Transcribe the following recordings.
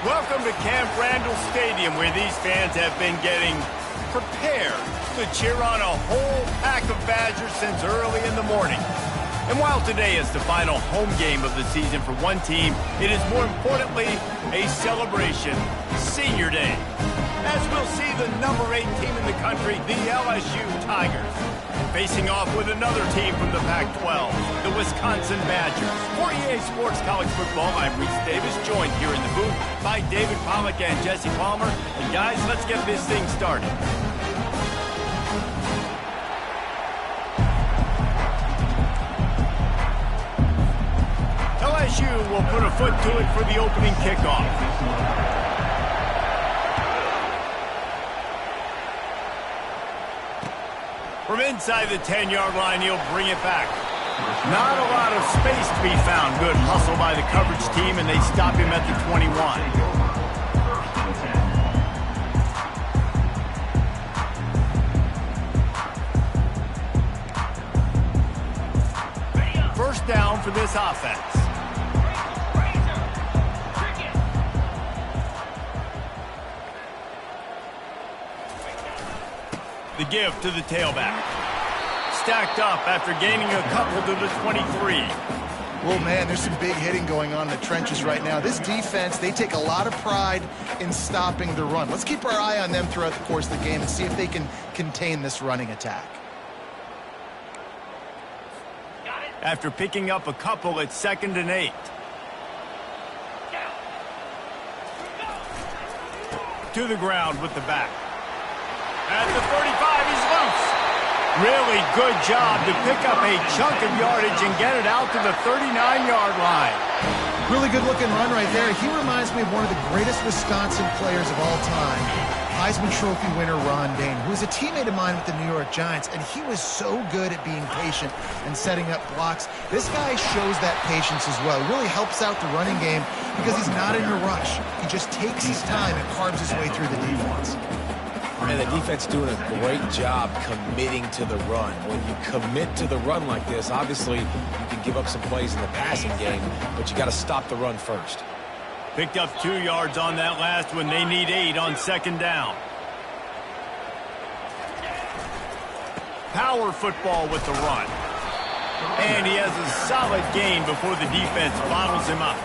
Welcome to Camp Randall Stadium, where these fans have been getting prepared to cheer on a whole pack of Badgers since early in the morning. And while today is the final home game of the season for one team, it is more importantly a celebration, Senior Day, as we'll see the number 8 team in the country, the LSU Tigers, facing off with another team from the Pac-12, the Wisconsin Badgers. For EA Sports College Football, I'm Reese Davis, joined here in the booth by David Pollack and Jesse Palmer. And guys, let's get this thing started. LSU will put a foot to it for the opening kickoff. From inside the 10-yard line, he'll bring it back. Not a lot of space to be found. Good hustle by the coverage team, and they stop him at the 21. First down for this offense. The give to the tailback. Stacked up after gaining a couple to the 23. Well, man, there's some big hitting going on in the trenches right now. This defense, they take a lot of pride in stopping the run. Let's keep our eye on them throughout the course of the game and see if they can contain this running attack. After picking up a couple, it's 2nd and 8. To the ground with the back. At the 35, he's loose. Really good job to pick up a chunk of yardage and get it out to the 39-yard line. Really good-looking run right there. He reminds me of one of the greatest Wisconsin players of all time, Heisman Trophy winner Ron Dayne, who was a teammate of mine with the New York Giants, and he was so good at being patient and setting up blocks. This guy shows that patience as well. He really helps out the running game because he's not in a rush. He just takes his time and carves his way through the defense. And the defense doing a great job committing to the run. When you commit to the run like this, obviously you can give up some plays in the passing game, but you got to stop the run first. Picked up 2 yards on that last one. They need 8 on 2nd down. Power football with the run. And he has a solid gain before the defense bottles him up.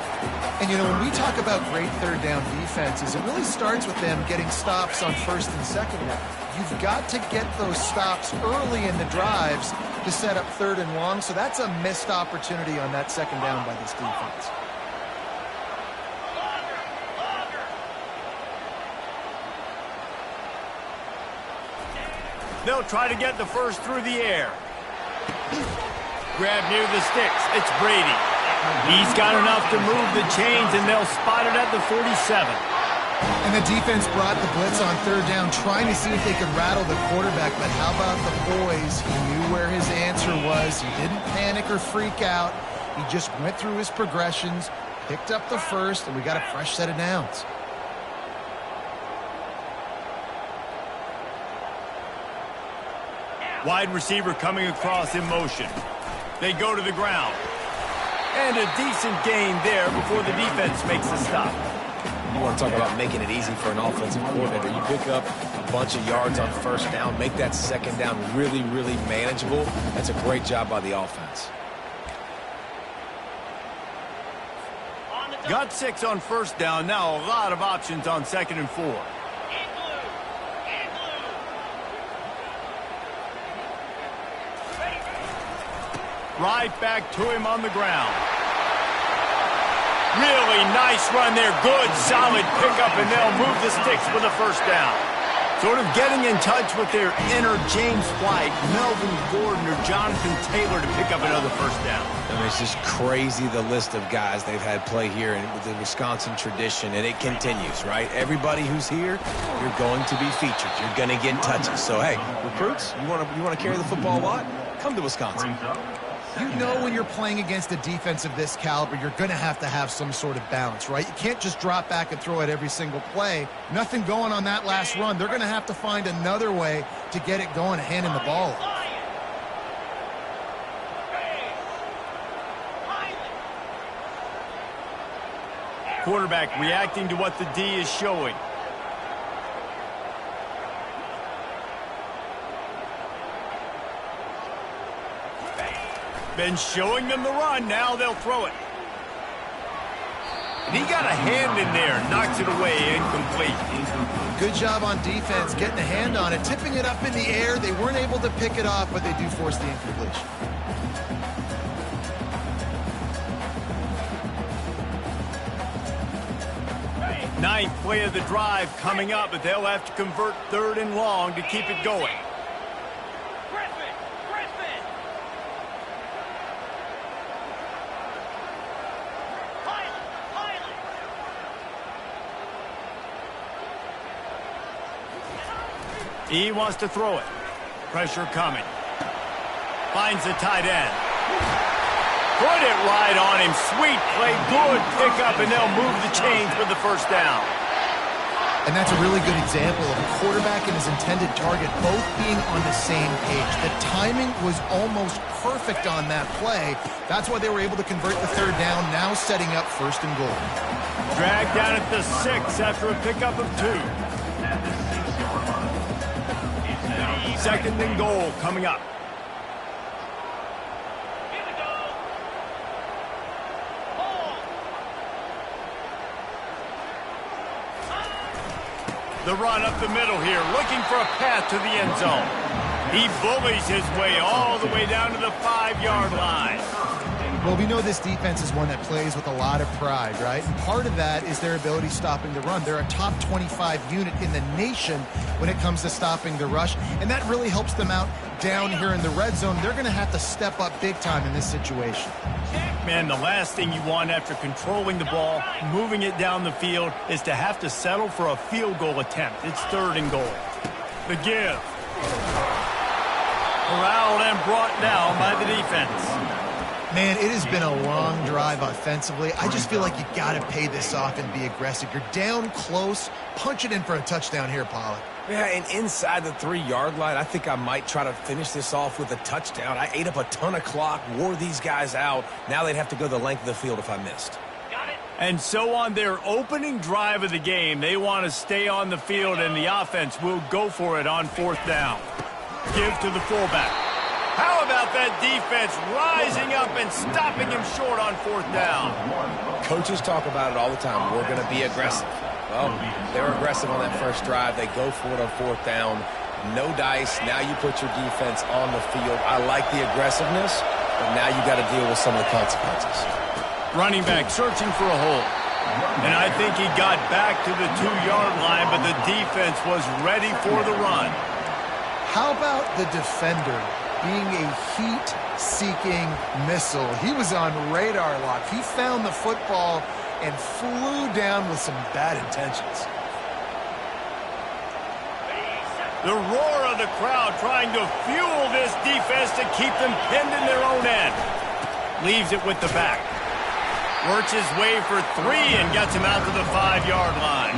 And, you know, when we talk about great third down defenses, it really starts with them getting stops on 1st and 2nd down. You've got to get those stops early in the drives to set up 3rd and long, so that's a missed opportunity on that 2nd down by this defense. They'll try to get the first through the air. Grab near the sticks. It's Brady. He's got enough to move the chains, and they'll spot it at the 47. And the defense brought the blitz on 3rd down, trying to see if they could rattle the quarterback. But how about the poise? He knew where his answer was. He didn't panic or freak out. He just went through his progressions, picked up the first, and we got a fresh set of downs. Wide receiver coming across in motion. They go to the ground. And a decent gain there before the defense makes the stop. You want to talk about making it easy for an offensive coordinator. You pick up a bunch of yards on 1st down, make that 2nd down really, really manageable. That's a great job by the offense. Got 6 on 1st down. Now a lot of options on 2nd and 4. Right back to him on the ground. Really nice run there. Good, solid pickup, and they'll move the sticks with a 1st down. Sort of getting in touch with their inner James White, Melvin Gordon, or Jonathan Taylor to pick up another 1st down. I mean, it's just crazy the list of guys they've had play here in the Wisconsin tradition, and it continues, right? Everybody who's here, you're going to be featured. You're going to get touches. So, hey, recruits, you want to carry the football a lot? Come to Wisconsin. You know when you're playing against a defense of this caliber, you're going to have some sort of balance, right? You can't just drop back and throw it every single play. Nothing going on that last run. They're going to have to find another way to get it going and handing the ball off. quarterback reacting to what the D is showing. Been showing them the run. Now they'll throw it. And he got a hand in there. Knocks it away. Incomplete. Good job on defense getting a hand on it, tipping it up in the air. They weren't able to pick it off, but they do force the incompletion. Ninth play of the drive coming up, but they'll have to convert 3rd and long to keep it going. He wants to throw it. Pressure coming. Finds the tight end. Put it right on him. Sweet play. Good pickup, and they'll move the chains for the first down. And that's a really good example of a quarterback and his intended target both being on the same page. The timing was almost perfect on that play. That's why they were able to convert the 3rd down, now setting up 1st and goal. Dragged down at the 6 after a pickup of 2. 2nd and goal coming up. The run up the middle here, looking for a path to the end zone. He bullies his way all the way down to the 5-yard line. Well, we know this defense is one that plays with a lot of pride, right? And part of that is their ability stopping the run. They're a top 25 unit in the nation when it comes to stopping the rush, and that really helps them out down here in the red zone. They're going to have to step up big time in this situation. Man, the last thing you want after controlling the ball, moving it down the field, is to have to settle for a field goal attempt. It's 3rd and goal. The give. Corralled and brought down by the defense. Man, it has been a long drive offensively. I just feel like you got to pay this off and be aggressive. You're down close. Punch it in for a touchdown here, Pollack. Yeah, and inside the 3-yard line, I think I might try to finish this off with a touchdown. I ate up a ton of clock, wore these guys out. Now they'd have to go the length of the field if I missed. And so on their opening drive of the game, they want to stay on the field, and the offense will go for it on 4th down. Give to the fullback. How about that defense rising up and stopping him short on 4th down? Coaches talk about it all the time. We're going to be aggressive. Well, they're aggressive on that first drive. They go for it on 4th down. No dice. Now you put your defense on the field. I like the aggressiveness, but now you got to deal with some of the consequences. Running back searching for a hole. And I think he got back to the 2-yard line, but the defense was ready for the run. How about the defender being a heat-seeking missile? He was on radar lock. He found the football and flew down with some bad intentions. The roar of the crowd trying to fuel this defense to keep them pinned in their own end. Leaves it with the back. Works his way for 3 and gets him out to the 5-yard line.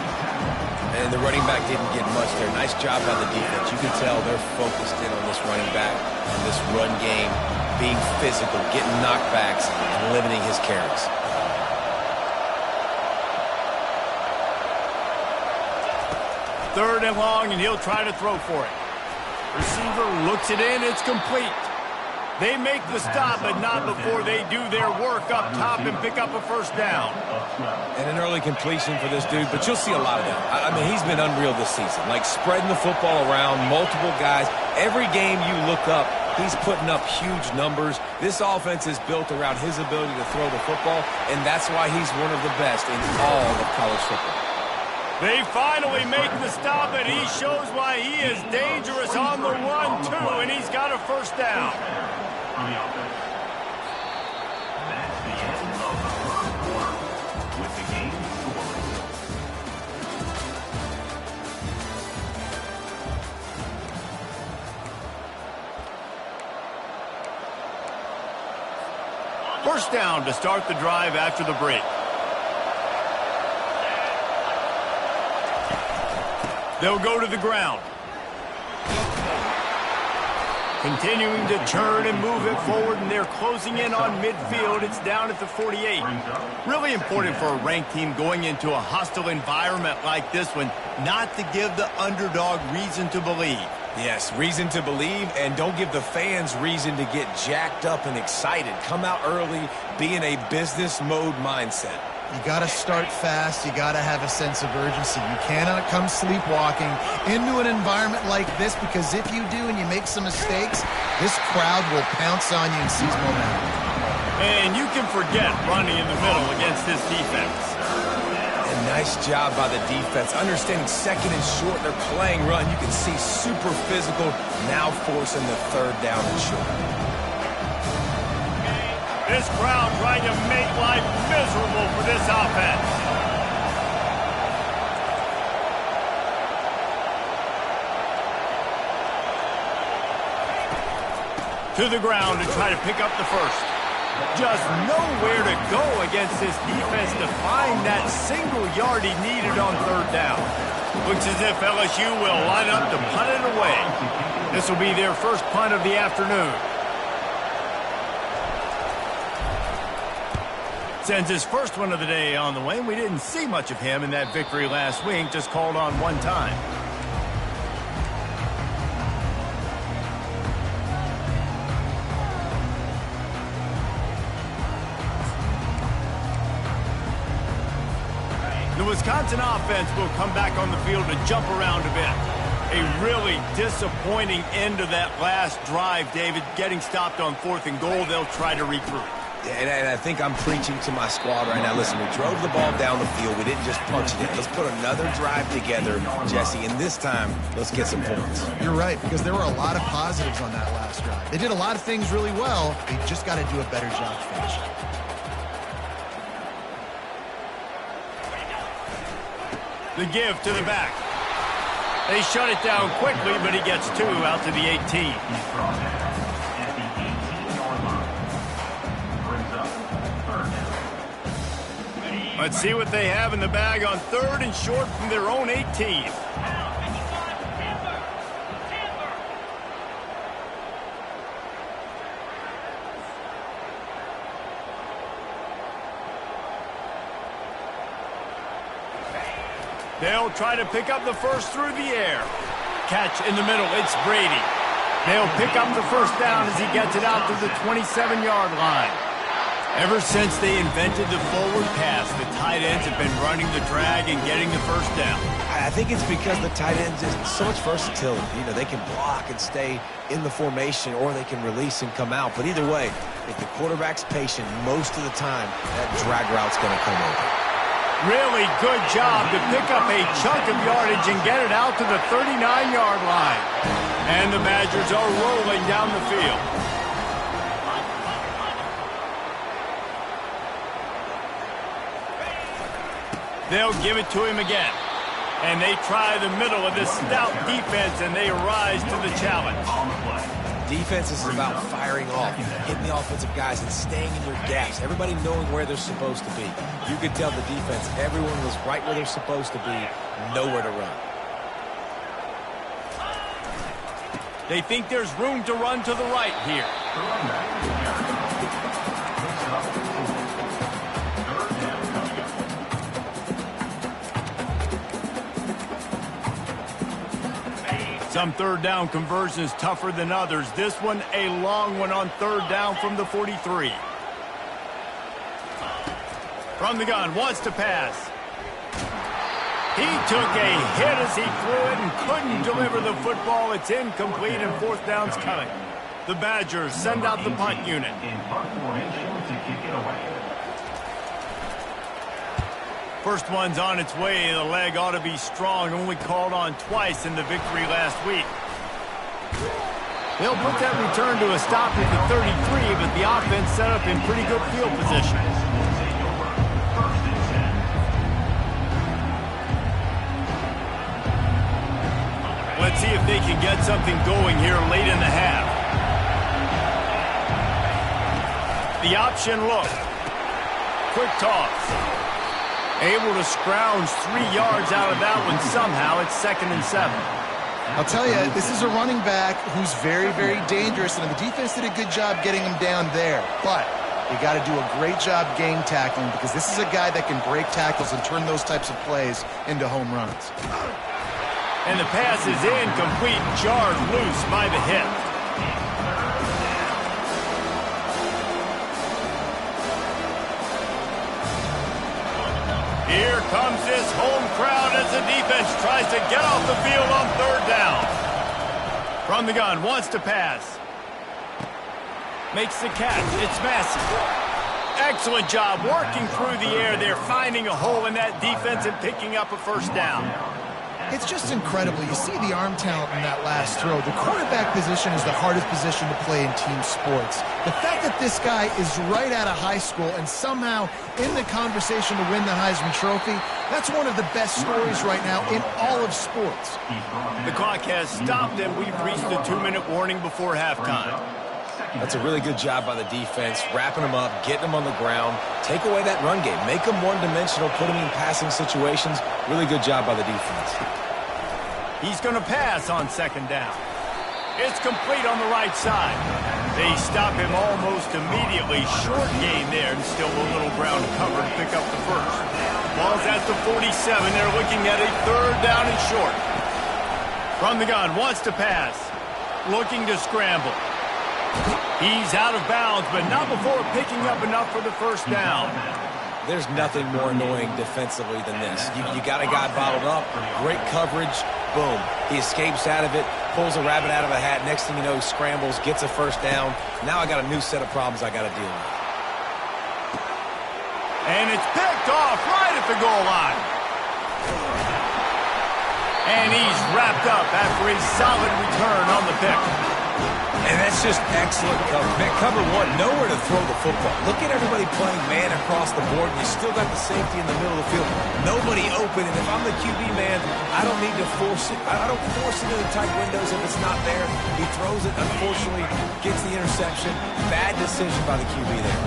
And the running back didn't get much there. Nice job by the defense. You can tell they're focused in on this running back, on this run game, being physical, getting knockbacks, and limiting his carries. Third and long, and he'll try to throw for it. Receiver looks it in. It's complete. They make the stop, but not before they do their work up top and pick up a first down. And an early completion for this dude, but you'll see a lot of that. I mean, he's been unreal this season, like spreading the football around, multiple guys. Every game you look up, he's putting up huge numbers. This offense is built around his ability to throw the football, and that's why he's one of the best in all of college football. They finally make the stop, and he shows why he is dangerous on the run, too, and he's got a first down. That's the end of the first quarter with the game score. First down to start the drive after the break. They'll go to the ground. Continuing to turn and move it forward, and they're closing in on midfield. It's down at the 48. Really important for a ranked team going into a hostile environment like this one, not to give the underdog reason to believe. Yes, reason to believe, and don't give the fans reason to get jacked up and excited. Come out early, be in a business mode mindset. You got to start fast. You got to have a sense of urgency. You cannot come sleepwalking into an environment like this, because if you do and you make some mistakes, this crowd will pounce on you and seize momentum. And you can forget running in the middle against this defense. And nice job by the defense. Understanding second and short, they're playing run. You can see super physical, now forcing the third down and short. This crowd trying to make life miserable for this offense. To the ground to try to pick up the first. Just nowhere to go against this defense to find that single yard he needed on third down. Looks as if LSU will line up to punt it away. This will be their first punt of the afternoon. Sends his first one of the day on the way. We didn't see much of him in that victory last week, just called on one time. The Wisconsin offense will come back on the field to jump around a bit. A really disappointing end of that last drive, David. Getting stopped on 4th and goal, they'll try to regroup. And I think I'm preaching to my squad right now. Listen, we drove the ball down the field. We didn't just punch it in. Let's put another drive together, Jesse, and this time, let's get some points. You're right, because there were a lot of positives on that last drive. They did a lot of things really well. They just got to do a better job finishing. The give to the back. They shut it down quickly, but he gets 2 out to the 18. Let's see what they have in the bag on 3rd and short from their own 18. They'll try to pick up the first through the air. Catch in the middle. It's Brady. They'll pick up the first down as he gets it out to the 27-yard line. Ever since they invented the forward pass, the tight ends have been running the drag and getting the first down. I think it's because the tight ends is so much versatility. You know, they can block and stay in the formation, or they can release and come out. But either way, if the quarterback's patient, most of the time, that drag route's going to come over. Really good job to pick up a chunk of yardage and get it out to the 39-yard line. And the Badgers are rolling down the field. They'll give it to him again. And they try the middle of this stout defense, and they rise to the challenge. Defense is about firing off, hitting the offensive guys, and staying in your gaps. Everybody knowing where they're supposed to be. You could tell the defense, everyone was right where they're supposed to be, nowhere to run. They think there's room to run to the right here. Some third down conversions tougher than others. This one, a long one on third down from the 43. From the gun, wants to pass. He took a hit as he threw it and couldn't deliver the football. It's incomplete, and 4th down's coming. The Badgers send out the punt unit. First one's on its way. The leg ought to be strong. Only called on twice in the victory last week. They'll put that return to a stop at the 33, but the offense set up in pretty good field position. Let's see if they can get something going here late in the half. The option look. Quick toss. Able to scrounge 3 yards out of that one somehow. It's 2nd and 7. I'll tell you, this is a running back who's very, very dangerous, and the defense did a good job getting him down there. But you got to do a great job gang tackling, because this is a guy that can break tackles and turn those types of plays into home runs. And the pass is incomplete, jarred loose by the hip. Here comes this home crowd as the defense tries to get off the field on third down. From the gun, wants to pass. Makes the catch. It's Massey. Excellent job working through the air there, finding a hole in that defense and picking up a first down. It's just incredible. You see the arm talent in that last throw. The quarterback position is the hardest position to play in team sports. The fact that this guy is right out of high school and somehow in the conversation to win the Heisman Trophy, that's one of the best stories right now in all of sports. The clock has stopped, and we've reached the 2-minute warning before halftime. That's a really good job by the defense, wrapping them up, getting them on the ground, take away that run game, make them one-dimensional, put them in passing situations. Really good job by the defense. He's going to pass on second down. It's complete on the right side. They stop him almost immediately. Short gain there, and still a little ground cover to pick up the first. Ball's at the 47. They're looking at a third down and short. From the gun, wants to pass. Looking to scramble. He's out of bounds, but not before picking up enough for the first down. There's nothing more annoying defensively than this. You got a guy bottled up, great coverage, boom. He escapes out of it, pulls a rabbit out of a hat. Next thing you know, he scrambles, gets a first down. Now I got a new set of problems I got to deal with. And it's picked off right at the goal line. And he's wrapped up after a solid return on the pick. And that's just excellent cover. Man, cover one, nowhere to throw the football. Look at everybody playing man across the board. You still got the safety in the middle of the field. Nobody open. And if I'm the QB man, I don't need to force it. I don't force it into tight windows if it's not there. He throws it, unfortunately, gets the interception. Bad decision by the QB there.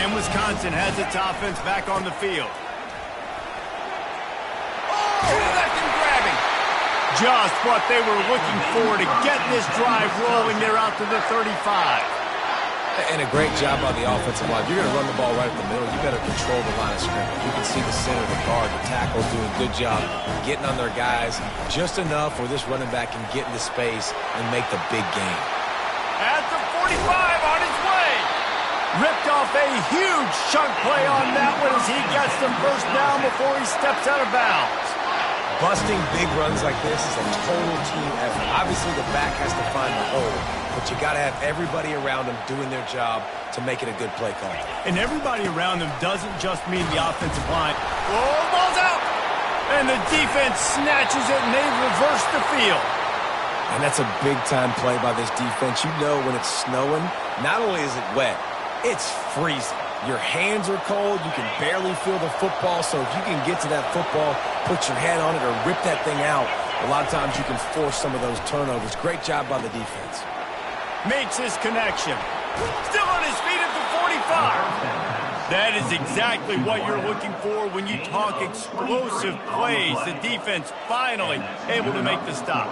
And Wisconsin has its offense back on the field. Oh, left and grabbing. Just what they were looking for to get this drive rolling. They're out to the 35. And a great job by the offensive line. You're going to run the ball right up the middle. You better control the line of scrimmage. You can see the center, the guard, the tackles doing a good job getting on their guys just enough where this running back can get into space and make the big game. At the 45 on his way. Ripped off a huge chunk play on that one as he gets them first down before he steps out of bounds. Busting big runs like this is a total team effort. Obviously, the back has to find the hole, but you got to have everybody around them doing their job to make it a good play call. And everybody around them doesn't just mean the offensive line. Oh, ball's out! And the defense snatches it, and they reverse the field. And that's a big-time play by this defense. You know when it's snowing, not only is it wet, it's freezing. Your hands are cold. You can barely feel the football. So if you can get to that football, put your head on it, or rip that thing out, a lot of times you can force some of those turnovers. Great job by the defense. Makes his connection. Still on his feet at the 45. That is exactly what you're looking for when you talk explosive plays. The defense finally able to make the stop.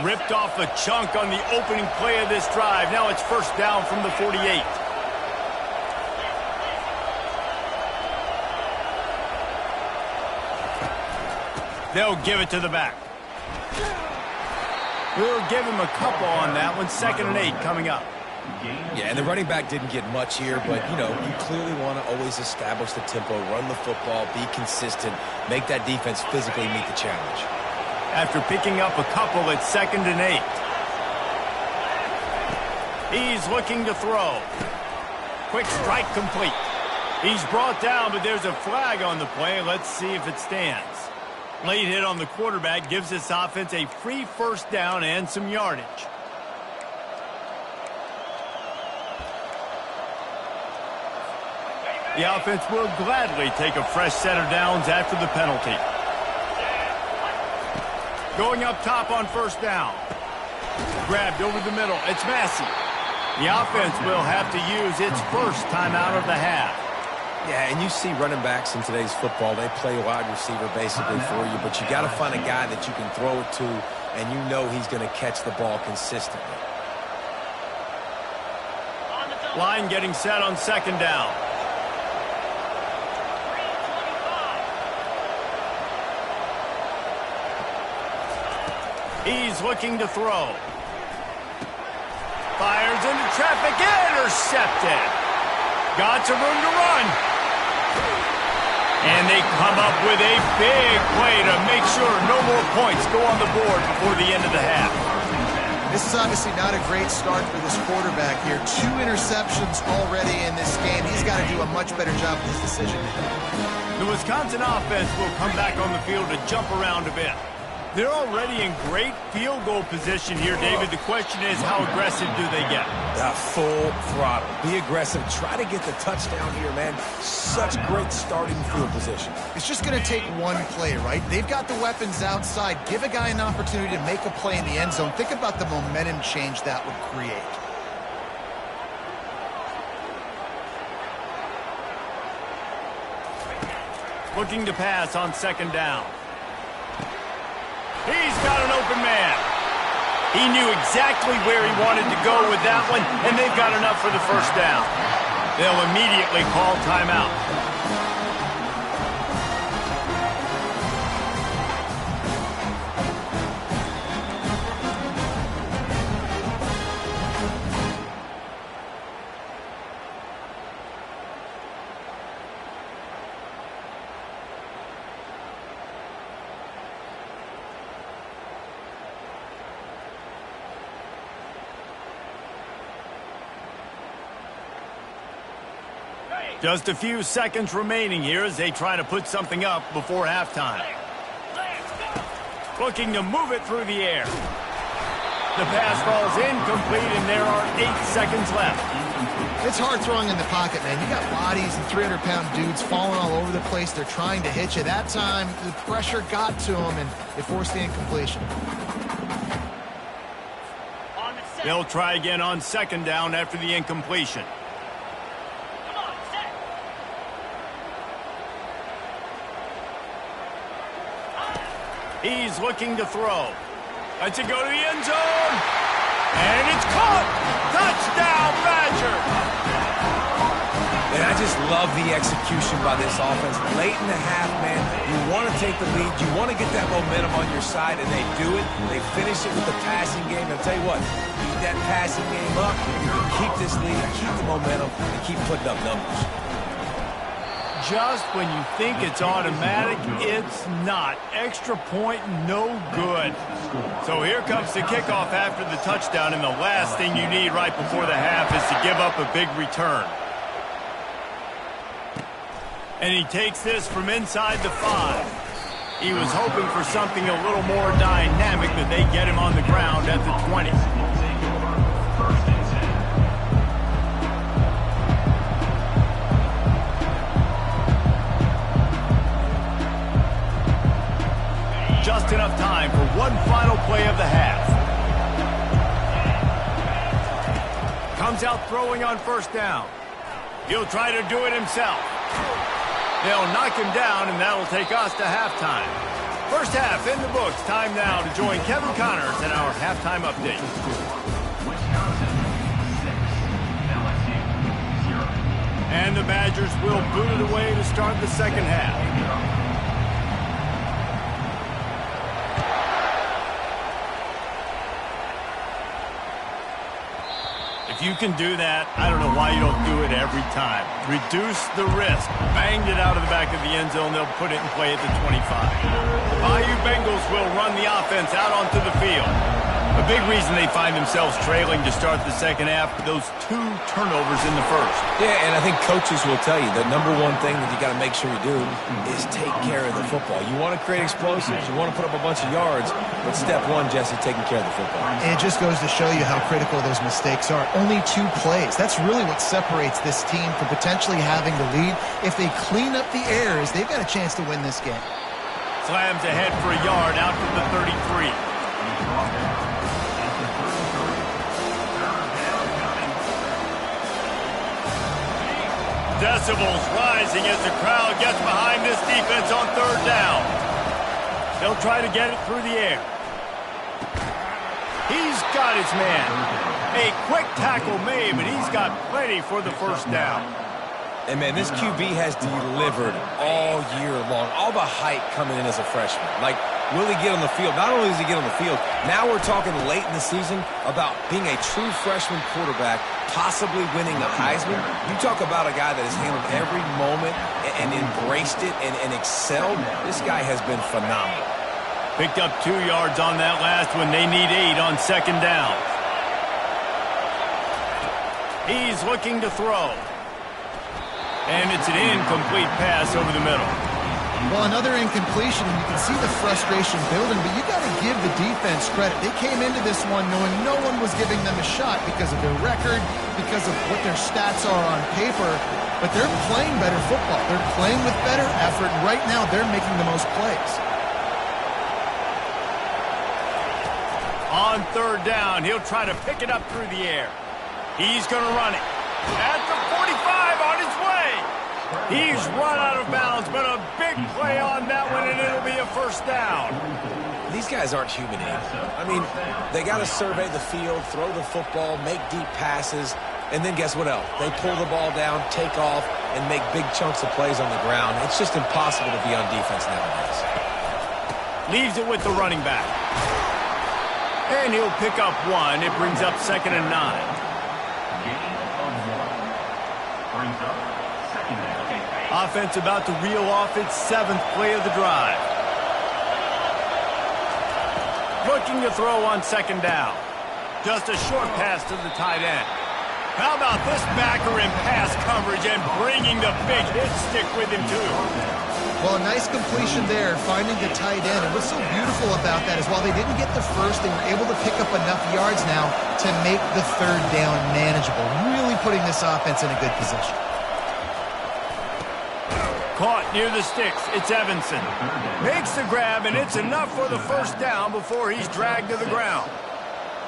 Ripped off a chunk on the opening play of this drive. Now it's first down from the 48. They'll give it to the back. We'll give him a couple on that one. 2nd and 8 coming up. Yeah, and the running back didn't get much here, but, you know, you clearly want to always establish the tempo, run the football, be consistent, make that defense physically meet the challenge. After picking up a couple, it's 2nd and 8. He's looking to throw. Quick strike complete. He's brought down, but there's a flag on the play. Let's see if it stands. Late hit on the quarterback gives this offense a free first down and some yardage. The offense will gladly take a fresh set of downs after the penalty. Going up top on first down. Grabbed over the middle. It's Massey. The offense will have to use its first timeout of the half. Yeah, and you see running backs in today's football, they play wide receiver basically for you, but you got to find a guy that you can throw it to, and you know he's going to catch the ball consistently. Line getting set on second down. He's looking to throw. Fires into traffic, intercepted. Got some room to run. And they come up with a big play to make sure no more points go on the board before the end of the half. This is obviously not a great start for this quarterback here. 2 interceptions already in this game. He's got to do a much better job with his decision. The Wisconsin offense will come back on the field to jump around a bit. They're already in great field goal position here, David. The question is, how aggressive do they get? Full throttle. Be aggressive. Try to get the touchdown here, man. Such great starting field position. It's just going to take one play, right? They've got the weapons outside. Give a guy an opportunity to make a play in the end zone. Think about the momentum change that would create. Looking to pass on second down. He's got an open man. He knew exactly where he wanted to go with that one, and they've got enough for the first down. They'll immediately call timeout. Just a few seconds remaining here as they try to put something up before halftime. Looking to move it through the air. The pass falls incomplete, and there are 8 seconds left. It's hard throwing in the pocket, man. You got bodies and 300-pound dudes falling all over the place. They're trying to hit you. That time, the pressure got to them, and it forced the incompletion. They'll try again on second down after the incompletion. He's looking to throw. Lets it go to the end zone. And it's caught. Touchdown, Badgers. And I just love the execution by this offense. Late in the half, man, you want to take the lead. You want to get that momentum on your side, and they do it. They finish it with the passing game. And I'll tell you what, keep that passing game up. You can keep this lead, keep the momentum, and keep putting up numbers. Just when you think it's automatic, it's not. Extra point, no good. So here comes the kickoff after the touchdown, and the last thing you need right before the half is to give up a big return. And he takes this from inside the 5. He was hoping for something a little more dynamic, but they get him on the ground at the 20. Just enough time for one final play of the half. Comes out throwing on first down. He'll try to do it himself. They'll knock him down, and that'll take us to halftime. First half in the books. Time now to join Kevin Connors in our halftime update. And the Badgers will boot it away to start the second half. If you can do that, I don't know why you don't do it every time. Reduce the risk. Banged it out of the back of the end zone. They'll put it in play at the 25. The Bayou Bengals will run the offense out onto the field. A big reason they find themselves trailing to start the second half, those 2 turnovers in the first. Yeah, and I think coaches will tell you the number one thing that you got to make sure you do is take care of the football. You want to create explosives, you want to put up a bunch of yards, but step one, Jesse, taking care of the football. And it just goes to show you how critical those mistakes are. Only 2 plays. That's really what separates this team from potentially having the lead. If they clean up the errors, they've got a chance to win this game. Slams ahead for a yard out to the 33. decibels rising as the crowd gets behind this defense on third down. They'll try to get it through the air. He's got his man. A quick tackle made, but he's got plenty for the first down. And, man, this QB has delivered all year long. All the hype coming in as a freshman. Like, will he get on the field? Not only does he get on the field, now we're talking late in the season about being a true freshman quarterback, possibly winning the Heisman. You talk about a guy that has handled every moment and embraced it and excelled. This guy has been phenomenal. Picked up 2 yards on that last one. They need 8 on second down. He's looking to throw. And it's an incomplete pass over the middle. Well, another incompletion, and you can see the frustration building, but you got to give the defense credit. They came into this one knowing no one was giving them a shot because of their record, because of what their stats are on paper, but they're playing better football. They're playing with better effort, and right now they're making the most plays. On third down, he'll try to pick it up through the air. He's going to run it. At the 45 on his way. He's run out of bounds, but a big play on that one, and it'll be a first down. These guys aren't human anymore. I mean, they got to survey the field, throw the football, make deep passes, and then guess what else? They pull the ball down, take off, and make big chunks of plays on the ground. It's just impossible to be on defense nowadays. Leaves it with the running back. And he'll pick up 1. It brings up 2nd and 9. Offense about to reel off its 7th play of the drive. Looking to throw on second down. Just a short pass to the tight end. How about this backer in pass coverage and bringing the big hit stick with him too? Well, a nice completion there, finding the tight end. And what's so beautiful about that is while they didn't get the first, they were able to pick up enough yards now to make the third down manageable, really putting this offense in a good position. Caught near the sticks. It's Evanson. Makes the grab, and it's enough for the first down before he's dragged to the ground.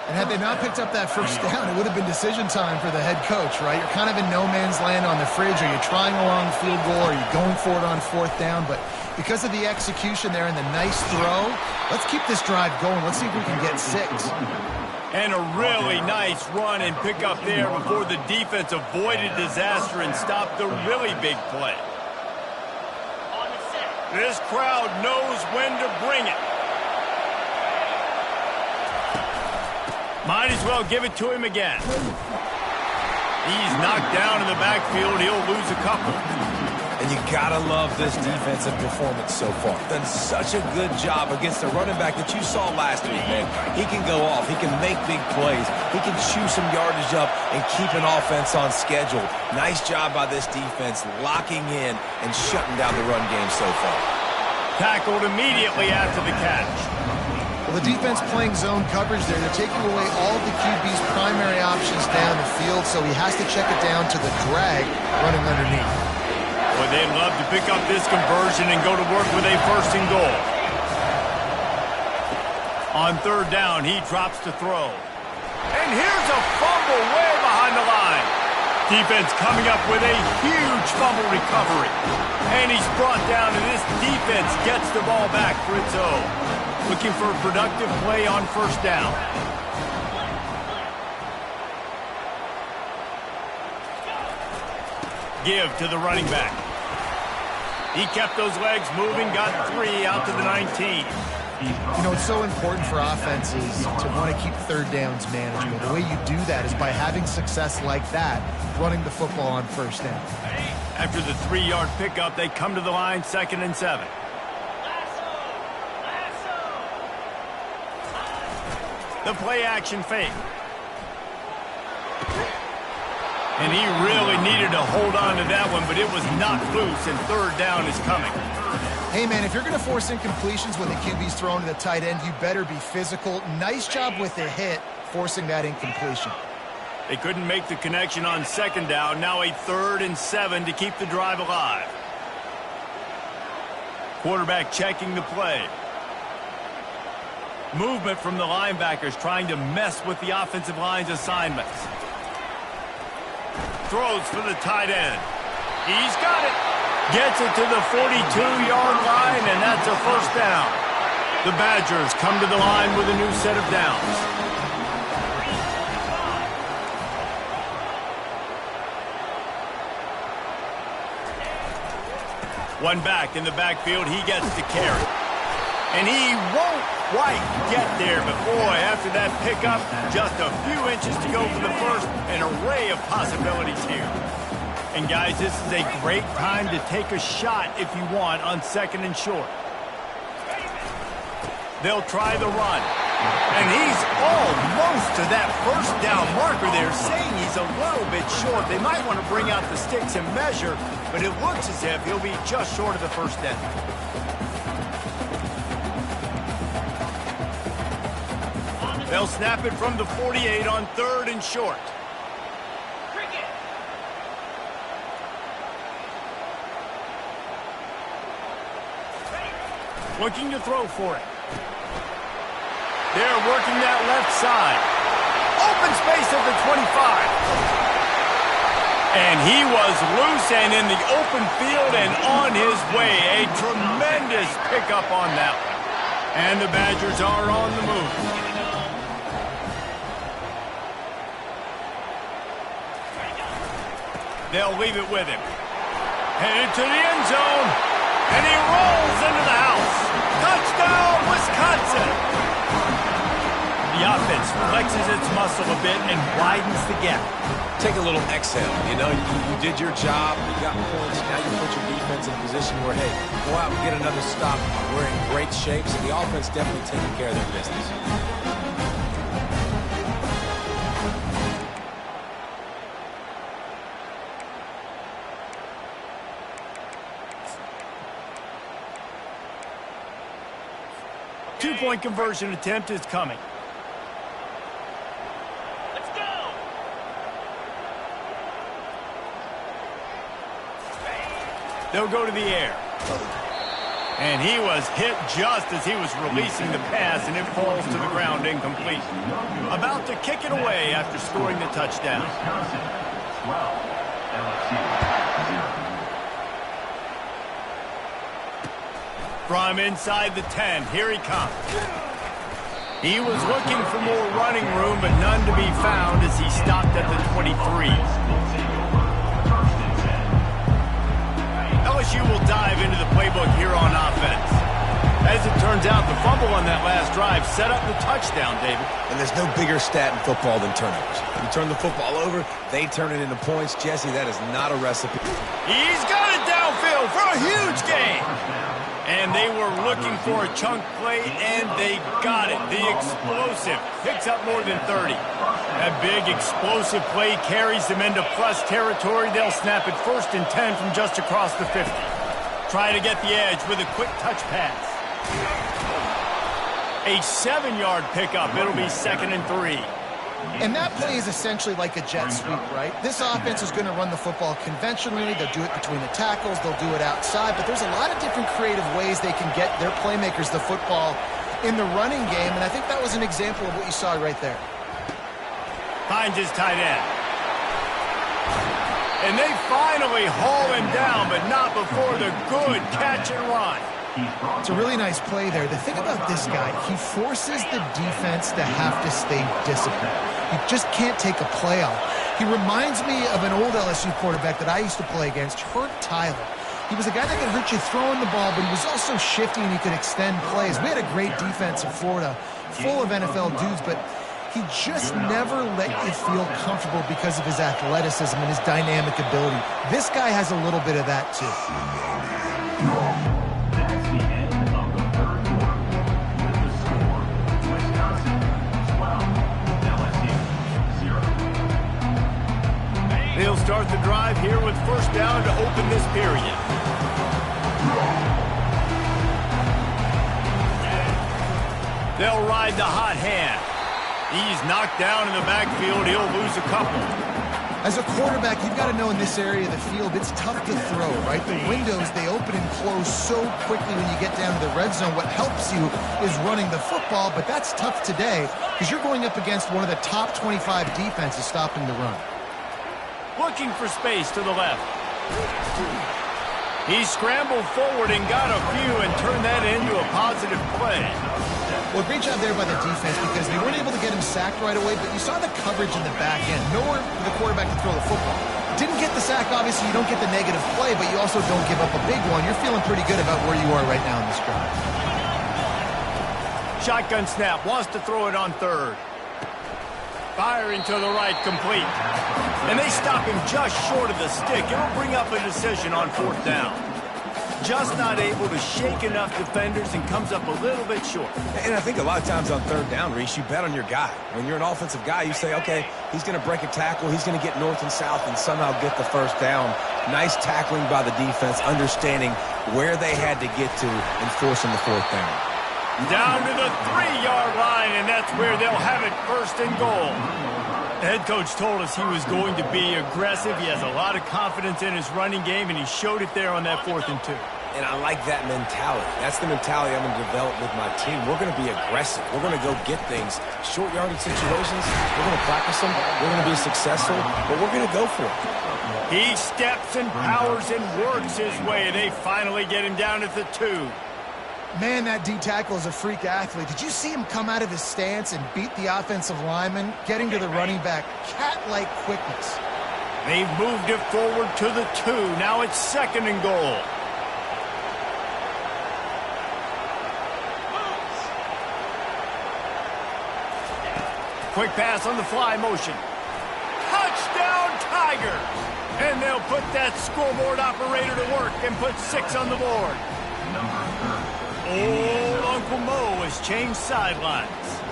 And had they not picked up that first down, it would have been decision time for the head coach, right? You're kind of in no man's land on the fridge. Are you trying a long field goal? Are you going for it on fourth down? But because of the execution there and the nice throw, let's keep this drive going. Let's see if we can get 6. And a really nice run and pick up there before the defense avoided disaster and stopped the really big play. This crowd knows when to bring it. Might as well give it to him again. He's knocked down in the backfield. He'll lose a couple. And you gotta love this defensive performance so far. Done such a good job against the running back that you saw last week, man. He can go off. He can make big plays. He can chew some yardage up and keep an offense on schedule. Nice job by this defense locking in and shutting down the run game so far. Tackled immediately after the catch. Well, the defense playing zone coverage there. They're taking away all the QB's primary options down the field, so he has to check it down to the drag running underneath. Well, they'd love to pick up this conversion and go to work with a 1st and goal. On third down, he drops to throw. And here's a fumble way behind the line. Defense coming up with a huge fumble recovery. And he's brought down, and this defense gets the ball back for its own. Looking for a productive play on first down. Give to the running back. He kept those legs moving, got 3 out to the 19. You know, it's so important for offenses to want to keep third downs manageable. The way you do that is by having success like that, running the football on first down. After the 3-yard pickup, they come to the line, 2nd and 7. The play action fake. And he really needed to hold on to that one, but it was knocked loose, and third down is coming. Hey, man, if you're going to force incompletions when the QB's thrown to the tight end, you better be physical. Nice job with the hit, forcing that incompletion. They couldn't make the connection on second down. Now a 3rd and 7 to keep the drive alive. Quarterback checking the play. Movement from the linebackers trying to mess with the offensive line's assignments. Throws for the tight end. He's got it. Gets it to the 42-yard line, and that's a first down. The Badgers come to the line with a new set of downs. One back in the backfield, he gets to carry. And he won't quite get there, but boy, after that pickup, just a few inches to go for the first, an array of possibilities here. And guys, this is a great time to take a shot if you want on 2nd and short. They'll try the run. And he's almost to that first down marker there, saying he's a little bit short. They might want to bring out the sticks and measure, but it looks as if he'll be just short of the first down. They'll snap it from the 48 on 3rd and short. Looking to throw for it. They're working that left side. Open space at the 25. And he was loose and in the open field and on his way. A tremendous pickup on that one. And the Badgers are on the move. They'll leave it with him. Headed to the end zone. And he rolls into the house. Touchdown, Wisconsin! The offense flexes its muscle a bit and widens the gap. Take a little exhale. You know, you did your job. You got points. Now you put your defense in a position where, hey, go out and get another stop. We're in great shape, so the offense definitely taking care of their business. Two-point conversion attempt is coming. Let's go! They'll go to the air. And he was hit just as he was releasing the pass, and it falls to the ground incomplete. About to kick it away after scoring the touchdown. Wisconsin, 12. LSU, 0. From inside the 10, here he comes. He was looking for more running room, but none to be found as he stopped at the 23. LSU will dive into the playbook here on offense. As it turns out, the fumble on that last drive set up the touchdown, David. And there's no bigger stat in football than turnovers. You turn the football over, they turn it into points. Jesse, that is not a recipe. He's got it downfield for a huge gain. And they were looking for a chunk play, and they got it. The explosive picks up more than 30. That big explosive play carries them into plus territory. They'll snap it 1st and 10 from just across the 50. Try to get the edge with a quick touch pass. A 7-yard pickup. It'll be 2nd and 3. And that play is essentially like a jet sweep, right? This offense is going to run the football conventionally. They'll do it between the tackles. They'll do it outside. But there's a lot of different creative ways they can get their playmakers the football in the running game. And I think that was an example of what you saw right there. Finds his tight end. And they finally haul him down, but not before the good catch and run. It's a really nice play there. The thing about this guy, he forces the defense to have to stay disciplined. He just can't take a play off. He reminds me of an old LSU quarterback that I used to play against, Herc Tyler. He was a guy that could hurt you throwing the ball, but he was also shifty and he could extend plays. We had a great defense in Florida, full of NFL dudes, but he just never let you feel comfortable because of his athleticism and his dynamic ability. This guy has a little bit of that, too. That's the end of the third quarter. With the score, Wisconsin 12, LSU 0. They'll start the drive here with first down to open this period. They'll ride the hot hand. He's knocked down in the backfield. He'll lose a couple. As a quarterback, you've got to know in this area of the field, it's tough to throw, right? The windows, they open and close so quickly when you get down to the red zone. What helps you is running the football, but that's tough today because you're going up against one of the top 25 defenses stopping the run. Looking for space to the left. He scrambled forward and got a few and turned that into a positive play. Well, great job there by the defense because they weren't able to get him sacked right away, but you saw the coverage in the back end. Nowhere for the quarterback to throw the football. Didn't get the sack, obviously. You don't get the negative play, but you also don't give up a big one. You're feeling pretty good about where you are right now in this drive. Shotgun snap, wants to throw it on third. Firing to the right, complete. And they stop him just short of the stick. It'll bring up a decision on fourth down. Just not able to shake enough defenders and comes up a little bit short. And I think a lot of times on third down, Reese, you bet on your guy. When you're an offensive guy, you say, okay, he's going to break a tackle, he's going to get north and south and somehow get the first down. Nice tackling by the defense, understanding where they had to get to and forcing the fourth down. Down to the 3-yard line, and that's where they'll have it, first and goal. The head coach told us he was going to be aggressive. He has a lot of confidence in his running game, and he showed it there on that 4th and 2. And I like that mentality. That's the mentality I'm going to develop with my team. We're going to be aggressive. We're going to go get things. Short yardage situations, we're going to practice them. We're going to be successful, but we're going to go for it. He steps and powers and works his way. They finally get him down at the 2. Man, that D-tackle is a freak athlete. Did you see him come out of his stance and beat the offensive lineman, getting to the running back? Cat-like quickness. They've moved it forward to the 2. Now it's 2nd and goal. Quick pass on the fly motion. Touchdown, Tigers! And they'll put that scoreboard operator to work and put 6 on the board. Old Uncle Mo has changed sidelines.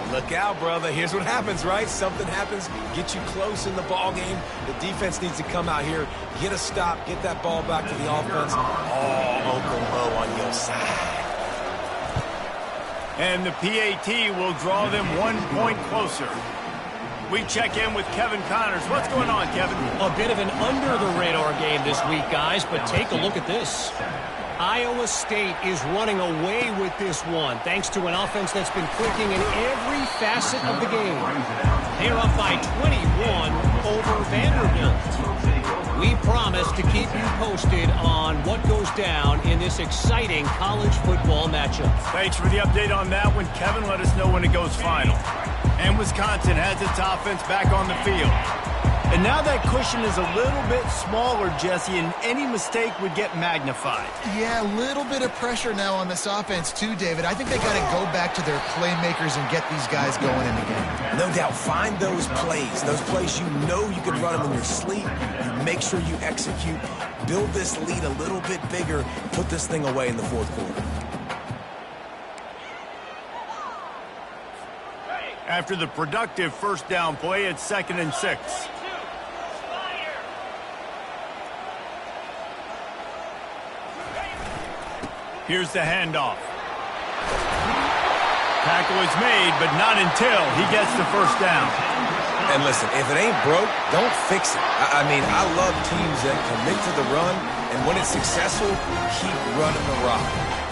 Look out, brother. Here's what happens, right? Something happens, get you close in the ball game. The defense needs to come out here, get a stop, get that ball back to the offense. Oh, Uncle Mo on your side. And the PAT will draw them 1 point closer. We check in with Kevin Connors. What's going on, Kevin? A bit of an under-the-radar game this week, guys, but take a look at this. Iowa State is running away with this one, thanks to an offense that's been clicking in every facet of the game. They're up by 21 over Vanderbilt. We promise to keep you posted on what goes down in this exciting college football matchup. Thanks for the update on that one, Kevin. Let us know when it goes final. And Wisconsin has its offense back on the field. And now that cushion is a little bit smaller, Jesse, and any mistake would get magnified. Yeah, a little bit of pressure now on this offense too, David. I think they got to go back to their playmakers and get these guys going in the game. No doubt. Find those plays you know you can run them in your sleep. You make sure you execute. Build this lead a little bit bigger. Put this thing away in the 4th quarter. After the productive first down play, it's 2nd and 6. Here's the handoff. Tackle is made, but not until he gets the first down. And listen, if it ain't broke, don't fix it. I mean, I love teams that commit to the run, and when it's successful, keep running the rock.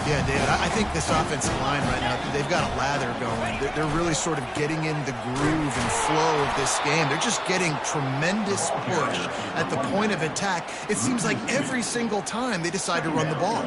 Yeah, David, I think this offensive line right now, they've got a lather going. They're really sort of getting in the groove and flow of this game. They're just getting tremendous push at the point of attack. It seems like every single time they decide to run the ball.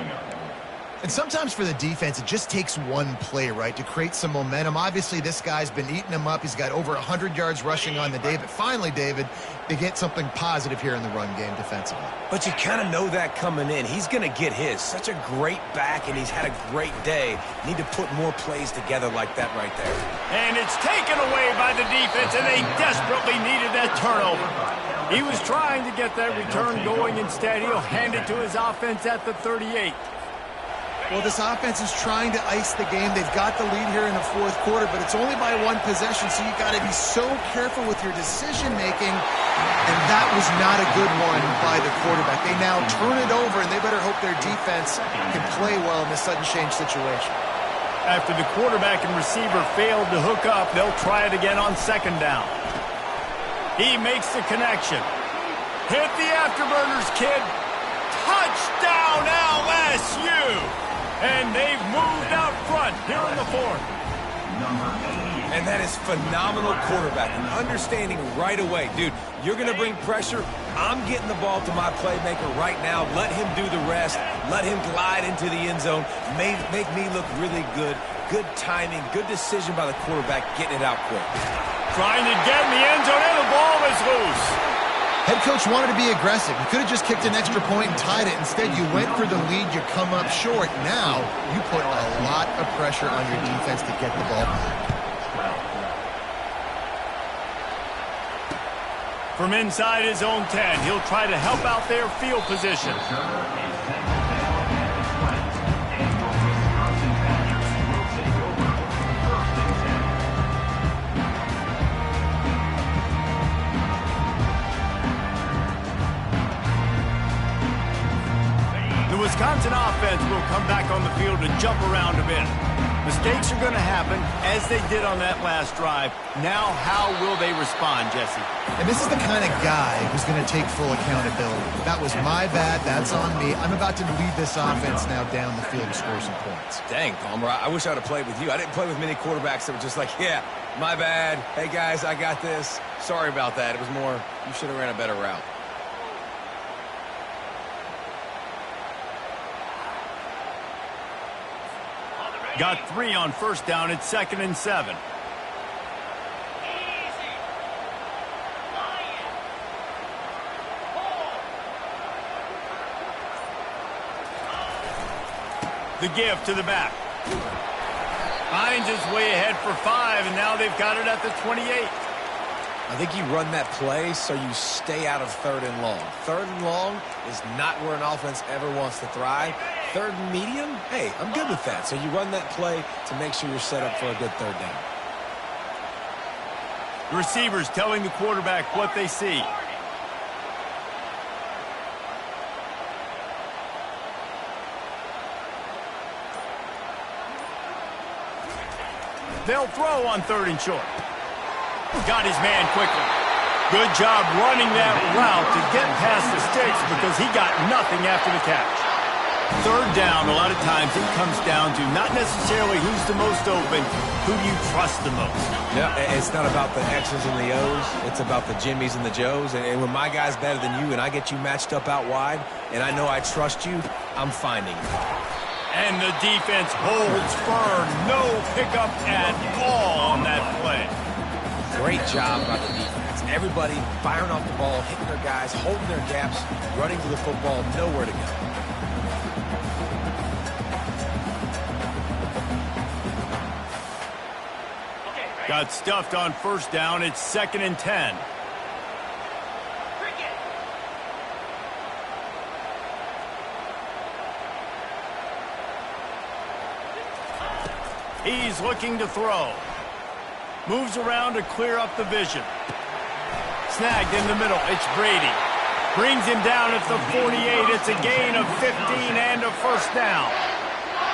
And sometimes for the defense, it just takes one play, right, to create some momentum. Obviously, this guy's been eating them up. He's got over 100 yards rushing on the day. But finally, David, they get something positive here in the run game defensively. But you kind of know that coming in. He's going to get his. Such a great back, and he's had a great day. Need to put more plays together like that right there. And it's taken away by the defense, and they desperately needed that turnover. He was trying to get that return going. Instead, he'll hand it to his offense at the 38. Well, this offense is trying to ice the game. They've got the lead here in the 4th quarter, but it's only by 1 possession, so you got to be so careful with your decision-making, and that was not a good one by the quarterback. They now turn it over, and they better hope their defense can play well in this sudden change situation. After the quarterback and receiver failed to hook up, they'll try it again on 2nd down. He makes the connection. Hit the afterburners, kid. Touchdown, LSU! And they've moved out front here in the 4th. And that is phenomenal quarterbacking. Understanding right away, dude, you're going to bring pressure. I'm getting the ball to my playmaker right now. Let him do the rest. Let him glide into the end zone. Make me look really good. Good timing, good decision by the quarterback, getting it out quick. Trying to get in the end zone, and the ball is loose. Head coach wanted to be aggressive. You could have just kicked an extra point and tied it. Instead, you went for the lead. You come up short. Now, you put a lot of pressure on your defense to get the ball back. From inside his own 10, he'll try to help out their field position. The Wisconsin offense will come back on the field and jump around a bit. Mistakes are going to happen, as they did on that last drive. Now, how will they respond, Jesse? And this is the kind of guy who's going to take full accountability. That was my bad. That's on me. I'm about to lead this offense now down the field to score some points. Dang, Palmer, I wish I would have played with you. I didn't play with many quarterbacks that were just like, yeah, my bad. Hey, guys, I got this. Sorry about that. It was more, you should have ran a better route. Got 3 on first down. It's 2nd and 7. The give to the back. Finds his way ahead for 5, and now they've got it at the 28. I think you run that play so you stay out of 3rd and long. 3rd and long is not where an offense ever wants to thrive. 3rd and medium, hey, I'm good with that. So you run that play to make sure you're set up for a good 3rd down. The receivers telling the quarterback what they see. They'll throw on 3rd and short. Got his man quickly. Good job running that route to get past the sticks because he got nothing after the catch. 3rd down, a lot of times it comes down to not necessarily who's the most open, who do you trust the most. Yeah, it's not about the X's and the O's. It's about the Jimmys and the Joes. And when my guy's better than you and I get you matched up out wide and I know I trust you, I'm finding you. And the defense holds firm. No pickup at all on that play. Great job by the defense. Everybody firing off the ball, hitting their guys, holding their gaps, running to the football, nowhere to go. Got stuffed on first down. It's 2nd and 10. He's looking to throw. Moves around to clear up the vision. Snagged in the middle. It's Brady. Brings him down at the 48. It's a gain of 15 and a first down.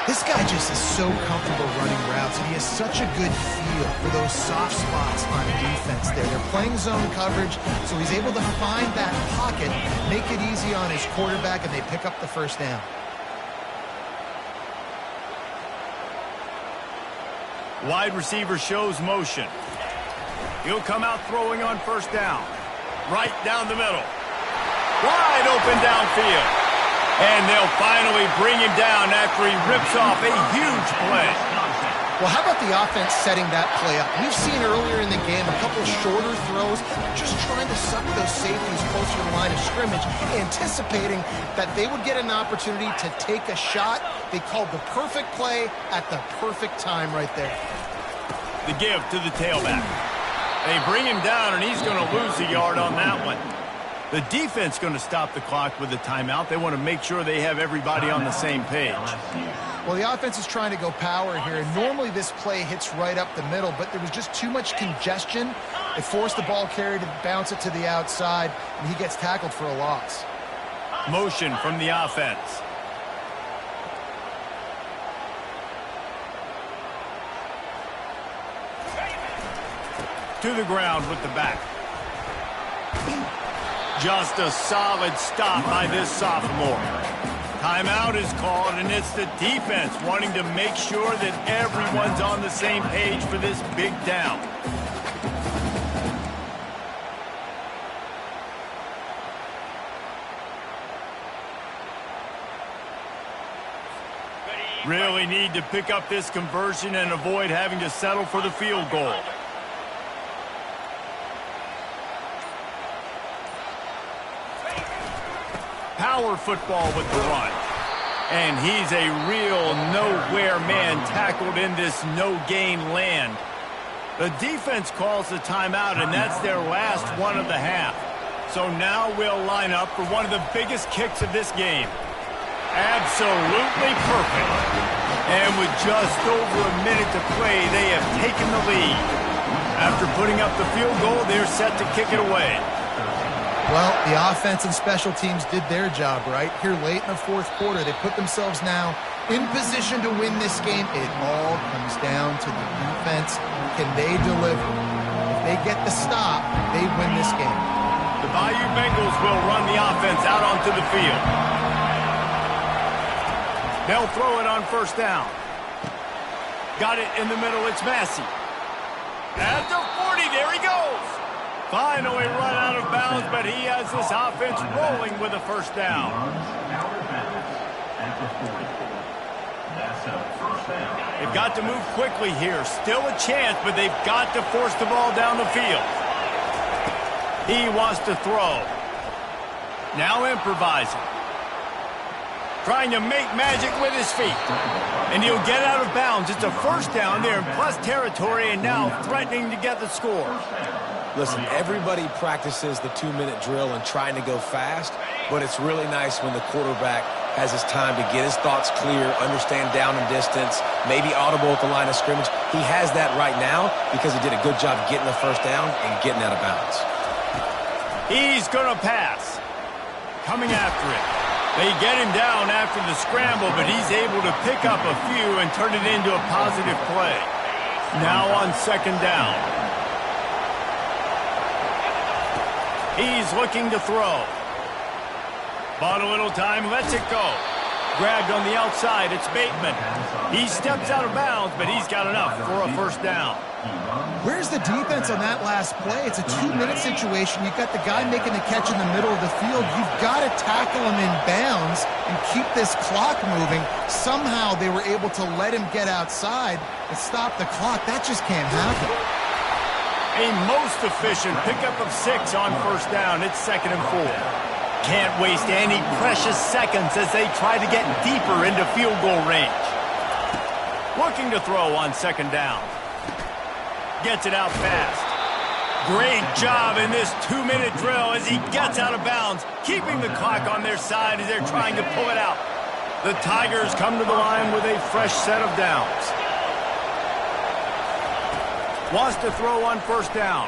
This guy just is so comfortable running routes, and he has such a good feel for those soft spots on defense there. They're playing zone coverage, so he's able to find that pocket, make it easy on his quarterback, and they pick up the first down. Wide receiver shows motion. He'll come out throwing on first down. Right down the middle. Wide open downfield. And they'll finally bring him down after he rips off a huge play. Well, how about the offense setting that play up? We've seen earlier in the game a couple shorter throws, just trying to suck those safeties closer to the line of scrimmage, anticipating that they would get an opportunity to take a shot. They called the perfect play at the perfect time right there. The give to the tailback. They bring him down, and he's going to lose a yard on that one. The defense going to stop the clock with a timeout. They want to make sure they have everybody on the same page. Well, the offense is trying to go power here, and normally this play hits right up the middle, but there was just too much congestion. It forced the ball carrier to bounce it to the outside, and he gets tackled for a loss. Motion from the offense. To the ground with the back. Just a solid stop by this sophomore. Timeout is called, and it's the defense wanting to make sure that everyone's on the same page for this big down. Really need to pick up this conversion and avoid having to settle for the field goal. Power football with the run. And he's a real nowhere man tackled in this no-gain land. The defense calls the timeout, and that's their last one of the half. So now we'll line up for one of the biggest kicks of this game. Absolutely perfect. And with just over a minute to play, they have taken the lead. After putting up the field goal, they're set to kick it away. Well, the offense and special teams did their job, right? Here late in the fourth quarter, they put themselves now in position to win this game. It all comes down to the defense. Can they deliver? If they get the stop, they win this game. The Bayou Bengals will run the offense out onto the field. They'll throw it on first down. Got it in the middle. It's Massey. At the 40, there he goes. Finally run out of bounds, but he has this offense rolling with a first down. They've got to move quickly here. Still a chance, but they've got to force the ball down the field. He wants to throw. Now improvising. Trying to make magic with his feet. And he'll get out of bounds. It's a first down there in plus territory, and now threatening to get the score. Listen, everybody practices the 2-minute drill and trying to go fast, but it's really nice when the quarterback has his time to get his thoughts clear, understand down and distance, maybe audible at the line of scrimmage. He has that right now because he did a good job getting the first down and getting out of bounds. He's going to pass. Coming after it. They get him down after the scramble, but he's able to pick up a few and turn it into a positive play. Now on second down. He's looking to throw. Bought a little time, lets it go. Grabbed on the outside, it's Bateman. He steps out of bounds, but he's got enough for a first down. Where's the defense on that last play? It's a 2-minute situation. You've got the guy making the catch in the middle of the field. You've got to tackle him in bounds and keep this clock moving. Somehow they were able to let him get outside and stop the clock. That just can't happen. A most efficient pickup of 6 on first down. It's 2nd and 4. Can't waste any precious seconds as they try to get deeper into field goal range. Looking to throw on second down. Gets it out fast. Great job in this 2-minute drill as he gets out of bounds, keeping the clock on their side as they're trying to pull it out. The Tigers come to the line with a fresh set of downs. Wants to throw on first down.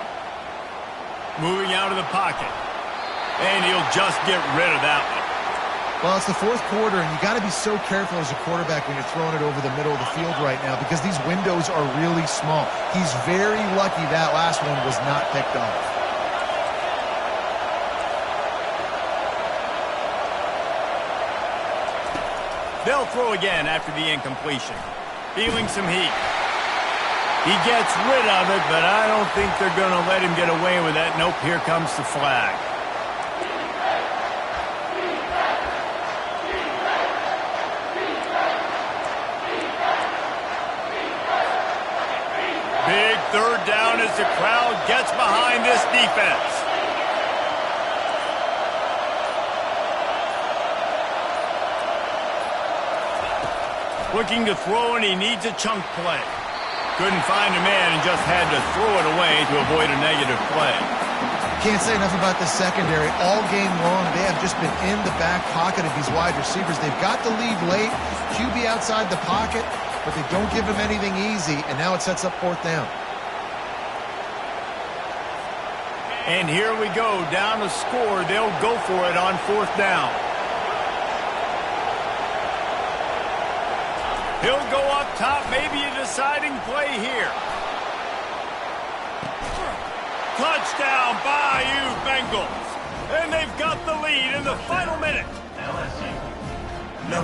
Moving out of the pocket. And he'll just get rid of that one. Well, it's the fourth quarter, and you got to be so careful as a quarterback when you're throwing it over the middle of the field right now because these windows are really small. He's very lucky that last one was not picked off. They'll throw again after the incompletion. Feeling some heat. He gets rid of it, but I don't think they're going to let him get away with that. Nope, here comes the flag. Big third down as the crowd gets behind this defense. Looking to throw, and he needs a chunk play. Couldn't find a man and just had to throw it away to avoid a negative play. Can't say enough about the secondary. All game long, they have just been in the back pocket of these wide receivers. They've got the lead late. QB outside the pocket, but they don't give him anything easy, and now it sets up fourth down. And here we go, down to score. They'll go for it on fourth down. He'll go up top, maybe a deciding play here. Touchdown, Bayou Bengals. And they've got the lead in the final minute.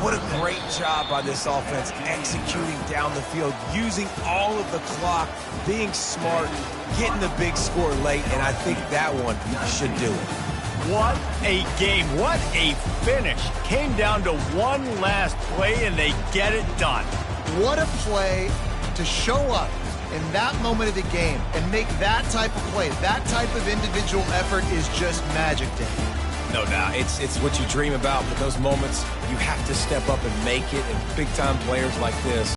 what a great job by this offense executing down the field, using all of the clock, being smart, getting the big score late, and I think that one should do it. What a game. What a finish. Came down to one last play, and they get it done. What a play to show up in that moment of the game and make that type of play. That type of individual effort is just magic, Dan. No doubt. It's what you dream about, but those moments, you have to step up and make it, and big-time players like this